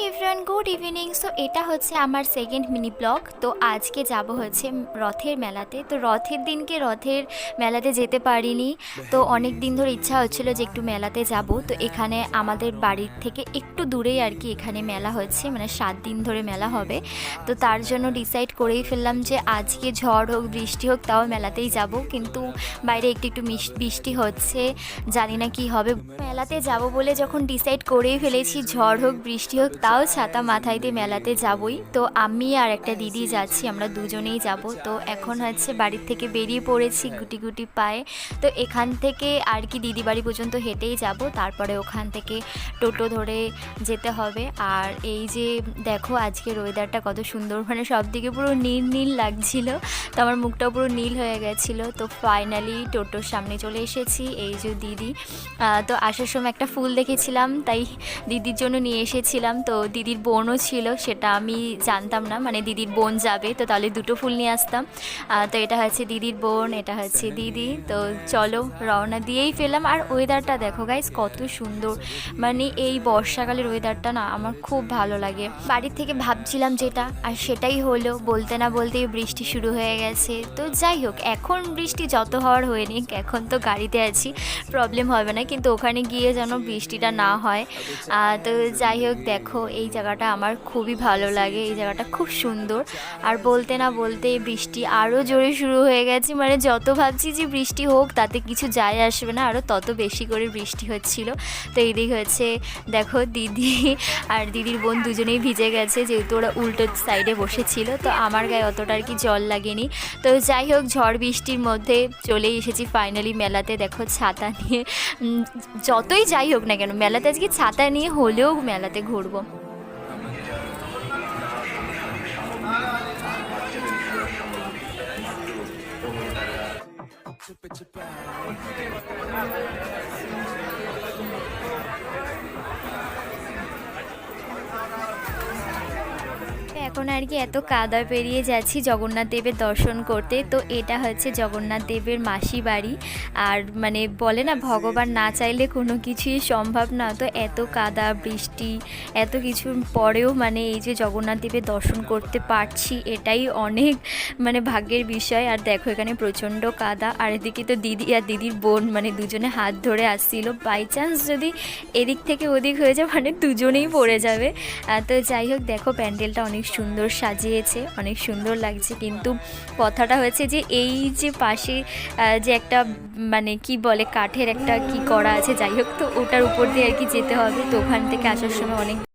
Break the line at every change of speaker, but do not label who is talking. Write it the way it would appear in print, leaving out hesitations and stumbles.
Everyone, good evening. So এটা হচ্ছে আমার সেকেন্ড মিনি ব্লগ। তো আজকে যাব হচ্ছে রথের মেলাতে। তো রথের দিনকে রথের মেলাতে যেতে পারিনি। তো অনেক দিন ধরে ইচ্ছা হচ্ছিলো যে একটু মেলাতে যাব। তো এখানে আমাদের বাড়ির থেকে একটু দূরেই আর কি এখানে মেলা হচ্ছে, মানে 7 দিন ধরে মেলা হবে। তো তার জন্য ডিসাইড করেই ফেললাম যে আজকে ঝড় হোক বৃষ্টি হোক তাও মেলাতেই যাব। কিন্তু বাইরে একটু একটু বৃষ্টি হচ্ছে, জানি না কি হবে। মেলাতে যাব বলে যখন ডিসাইড করেই ফেলেছি, ঝড় হোক বৃষ্টি হোক তাও ছাতা মাথায় দিয়ে মেলাতে যাবই। তো আমি আর একটা দিদি যাচ্ছি, আমরা দুজনেই যাব। তো এখন হচ্ছে বাড়ির থেকে বেরিয়ে পড়েছি গুটি গুটি পায়ে। তো এখান থেকে আর কি দিদি বাড়ি পর্যন্ত হেঁটেই যাব, তারপরে ওখান থেকে টোটো ধরে যেতে হবে। আর এই যে দেখো আজকের ওয়েদারটা কত সুন্দর, মানে সব দিকে পুরো নীল নীল লাগছিল। তো আমার মুখটাও পুরো নীল হয়ে গেছিলো। তো ফাইনালি টোটোর সামনে চলে এসেছি। এই যে দিদি, তো আসার সময় একটা ফুল দেখেছিলাম, তাই দিদির জন্য নিয়ে এসেছিলাম। তো দিদির বোনও ছিল, সেটা আমি জানতাম না, মানে দিদির বোন যাবে তো তাহলে দুটো ফুল নিয়ে আসতাম। তো এটা হচ্ছে দিদির বোন, এটা হচ্ছে দিদি। তো চলো রওনা দিয়েই ফেললাম। আর ওয়েদারটা দেখো গাইস কত সুন্দর, মানে এই বর্ষাকালের ওয়েদারটা না আমার খুব ভালো লাগে। বাড়ির থেকে ভাবছিলাম যেটা, আর সেটাই হলো। বলতে না বলতেই বৃষ্টি শুরু হয়ে গেছে। তো যাই হোক, এখন বৃষ্টি যত হওয়ার হয়ে নিক, এখন তো গাড়িতে আছি, প্রবলেম হবে না। কিন্তু ওখানে গিয়ে যেন বৃষ্টিটা না হয়। তো যাই হোক, দেখো এই জায়গাটা আমার খুবই ভালো লাগে, এই জায়গাটা খুব সুন্দর। আর বলতে না বলতে বৃষ্টি আরও জোরে শুরু হয়ে গেছে, মানে যত ভাবছি যে বৃষ্টি হোক তাতে কিছু যায় আসবে না, আরও তত বেশি করে বৃষ্টি হচ্ছিল। তো এইদিকে হচ্ছে দেখো দিদি আর দিদির বোন দুজনেই ভিজে গেছে, যেহেতু ওরা উল্টো সাইডে বসেছিল। তো আমার গায়ে অতটা আর কি জল লাগেনি। তো যাই হোক, ঝড় বৃষ্টির মধ্যে চলেই এসেছি ফাইনালি মেলাতে। দেখো ছাতা নিয়ে, যতই যাই হোক না কেন মেলাতে আজকে ছাতা নিয়ে হলেও মেলাতে ঘুরবো। এখন আর কি এত কাদা পেরিয়ে যাচ্ছি জগন্নাথ দেবের দর্শন করতে। তো এটা হচ্ছে জগন্নাথ দেবের মাসি বাড়ি। আর মানে বলে না, ভগবান না চাইলে কোনো কিছুই সম্ভব না। তো এত কাদা বৃষ্টি এত কিছুর পরেও মানে এই যে জগন্নাথ দেবের দর্শন করতে পারছি, এটাই অনেক মানে ভাগ্যের বিষয়। আর দেখো এখানে প্রচণ্ড কাদা, আর এদিকে তো দিদি আর দিদির বোন মানে দুজনে হাত ধরে আসছিল। বাই চান্স যদি এদিক থেকে ওদিক হয়ে যায় মানে দুজনেই পড়ে যাবে। তো যাই হোক, দেখো প্যান্ডেলটা অনেক সুন্দর সাজিয়েছে, অনেক সুন্দর লাগছে। কিন্তু কথাটা হয়েছে যে এই যে পাশে যে একটা মানে কি বলে কাঠের একটা কি করা আছে, যাই হোক, তো ওটার উপর দিয়ে আর কি যেতে হবে। তো ওখান থেকে আসার সময় অনেক